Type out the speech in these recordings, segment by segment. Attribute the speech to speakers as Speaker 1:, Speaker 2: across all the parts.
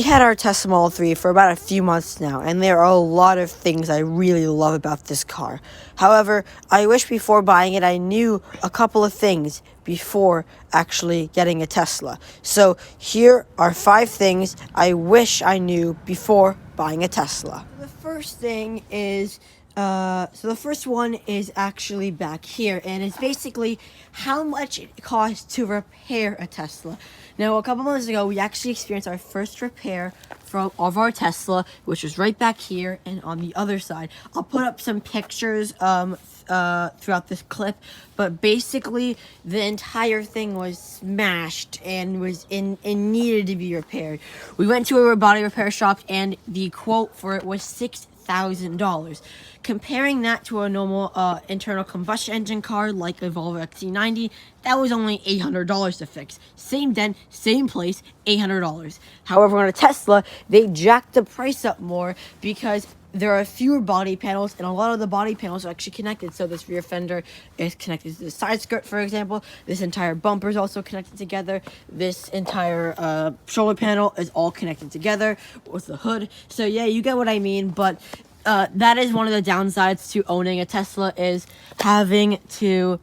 Speaker 1: We had our Tesla Model 3 for about a few months now, and there are a lot of things I really love about this car. However, I wish before buying it I knew a couple of things before actually getting a Tesla. So here are 5 things I wish I knew before buying a Tesla. The first thing is the first one is actually back here, and it's basically how much it costs to repair a Tesla. Now, a couple months ago, we actually experienced our first repair of our Tesla, which was right back here and on the other side. I'll put up some pictures throughout this clip, but basically the entire thing was smashed and was needed to be repaired. We went to a body repair shop, and the quote for it was $6,000. Comparing that to a normal internal combustion engine car like a Volvo XC90, that was only $800 to fix. Same dent, same place, $800. However, on a Tesla, they jacked the price up more because there are fewer body panels, and a lot of the body panels are actually connected. So this rear fender is connected to the side skirt, for example. This entire bumper is also connected together. This entire shoulder panel is all connected together with the hood. So yeah, you get what I mean. But that is one of the downsides to owning a Tesla, is having to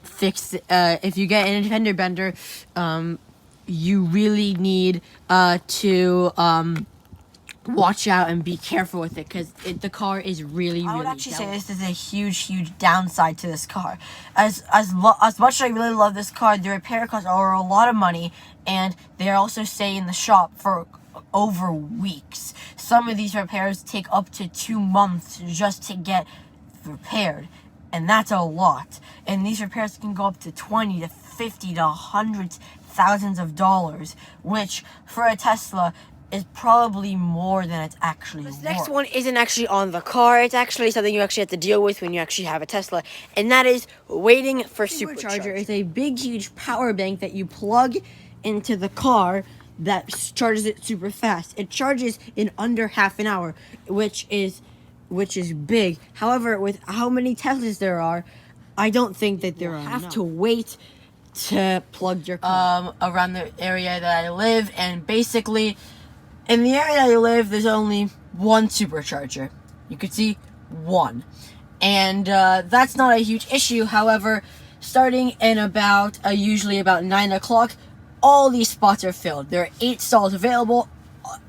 Speaker 1: fix if you get an fender bender. You really need to watch out and be careful with it, because the car is really I would actually say this is a huge downside to this car. As much as I really love this car, the repair costs are a lot of money, and they also stay in the shop for over weeks. Some of these repairs take up to 2 months just to get repaired, and that's a lot. And these repairs can go up to 20 to 50 to hundreds, thousands of dollars, which for a Tesla is probably more than it's actually worth. This next one isn't actually on the car. It's actually something you actually have to deal with when you actually have a Tesla, and that is waiting for supercharger. It's a big, huge power bank that you plug into the car that charges it super fast. It charges in under half an hour, which is big. However, with how many Teslas there are, I don't think that there are enough to wait to plug your car. Around the area that I live, and basically in the area that I live, there's only one supercharger. You could see one, and that's not a huge issue. However, starting in usually about 9 o'clock, all these spots are filled. There are 8 stalls available.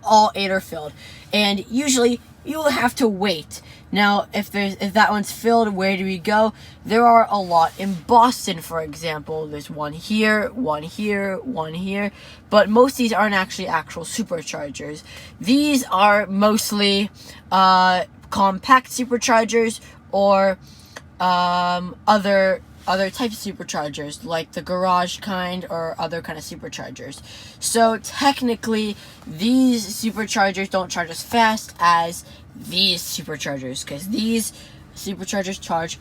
Speaker 1: All 8 are filled, and usually you will have to wait. Now, if that one's filled, where do we go? There are a lot in Boston, for example. There's one here, one here, one here, but most of these aren't actually actual superchargers. These are mostly compact superchargers, or other types of superchargers, like the garage kind or other kind of superchargers. So technically, these superchargers don't charge as fast as these superchargers, because these superchargers charge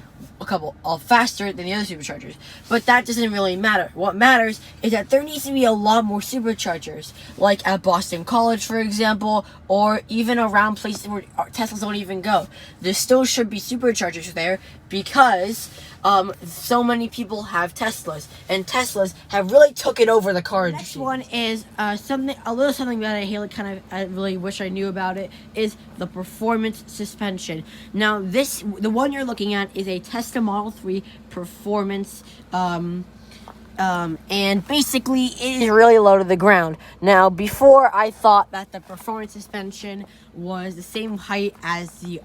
Speaker 1: faster than the other superchargers. But that doesn't really matter. What matters is that there needs to be a lot more superchargers, like at Boston College, for example, or even around places where Teslas don't even go. There still should be superchargers there, because so many people have Teslas, and Teslas have really taken over the car industry. Next one is something that I really wish I knew about it, is the performance suspension. Now, the one you're looking at is a Tesla Model 3 performance, and basically it is really low to the ground. Now, before, I thought that the performance suspension was the same height as the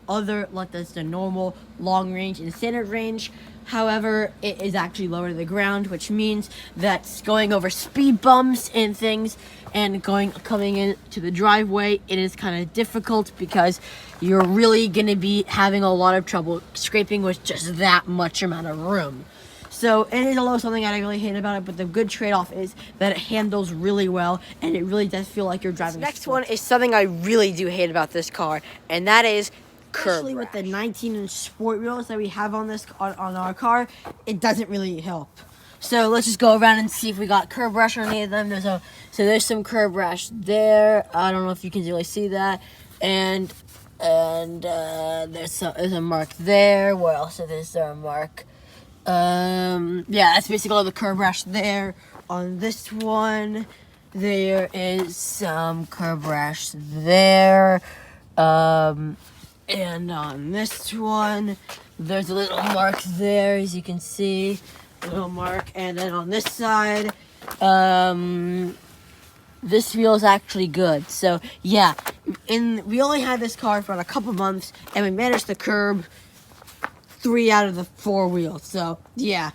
Speaker 1: normal long range and standard range. However, it is actually lower to the ground, which means that going over speed bumps and things, and coming into the driveway, it is kind of difficult, because you're really going to be having a lot of trouble scraping with just that much amount of room. So it is a little something that I really hate about it, but the good trade-off is that it handles really well, and it really does feel like you're driving. This next one is something I really do hate about this car, and that is especially with the 19-inch sport wheels that we have on our car, it doesn't really help. So let's just go around and see if we got curb rash on any of them. There's some curb rash there. I don't know if you can really see that, and there's a mark there. Where else is there a mark? Yeah, that's basically all the curb rash there. on this one, there is some curb rash there. And on this one, there's a little mark there, as you can see. A little mark. And then on this side, this wheel is actually good. So, yeah. We only had this car for a couple months, and we managed to curb 3 out of the 4 wheels. So, yeah.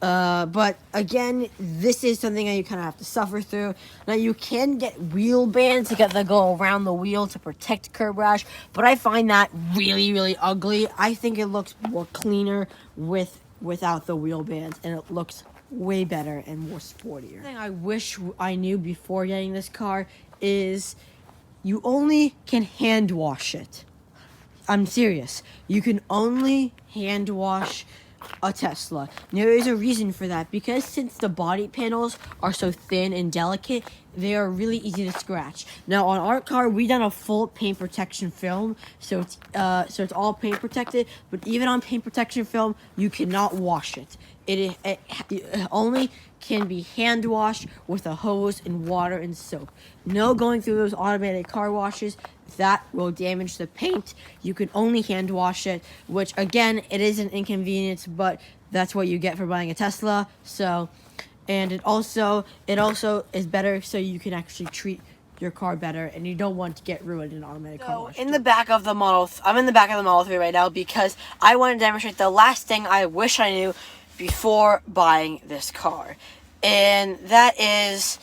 Speaker 1: But again, this is something that you kind of have to suffer through. Now, you can get wheel bands that go around the wheel to protect curb rash, but I find that really, really ugly. I think it looks more cleaner without the wheel bands, and it looks way better and more sportier. The thing I wish I knew before getting this car is you only can hand wash it. I'm serious. You can only hand wash a Tesla. There is a reason for that, because since the body panels are so thin and delicate, they are really easy to scratch. Now on our car, we done a full paint protection film, so it's all paint protected. But even on paint protection film, you cannot wash it. It only can be hand washed with a hose and water and soap. No going through those automatic car washes. That will damage the paint. You can only hand wash it, which again, it is an inconvenience, but that's what you get for buying a Tesla. So, and it also is better, so you can actually treat your car better, and you don't want to get ruined in automatic car wash. In the back of the I'm in the back of the Model 3 right now because I want to demonstrate the last thing I wish I knew before buying this car, and that is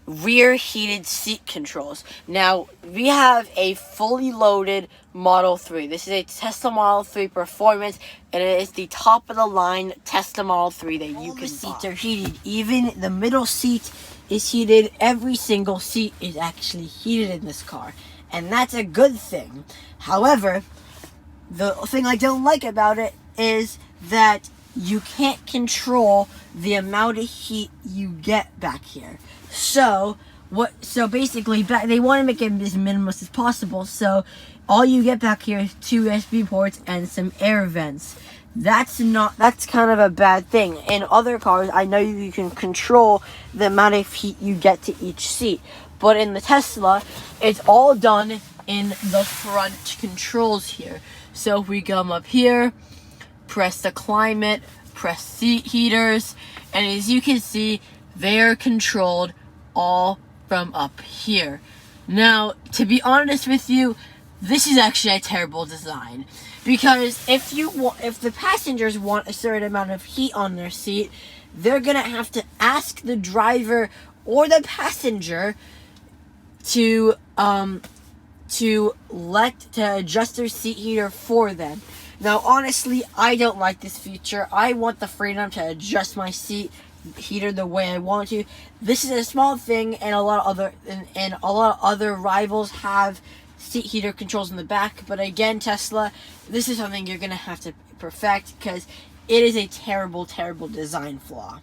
Speaker 1: rear heated seat controls. Now, we have a fully loaded Model 3. This is a Tesla Model 3 Performance, and it is the top of the line Tesla Model 3 that you can buy. Seats are heated. Even the middle seat is heated. Every single seat is actually heated in this car, and that's a good thing. However, the thing I don't like about it is that you can't control the amount of heat you get back here. So basically, they want to make it as minimalist as possible. So all you get back here is 2 USB ports and some air vents. That's kind of a bad thing. In other cars, I know you can control the amount of heat you get to each seat, but in the Tesla, it's all done in the front controls here. So if we come up here, press the climate, press seat heaters, and as you can see, they are controlled all from up here. Now, to be honest with you, this is actually a terrible design, because if the passengers want a certain amount of heat on their seat, they're gonna have to ask the driver or the passenger to adjust their seat heater for them. Now, honestly, I don't like this feature. I want the freedom to adjust my seat heater the way I want to. This is a small thing, and a lot of other rivals have seat heater controls in the back. But again, Tesla, this is something you're gonna have to perfect, because it is a terrible, terrible design flaw.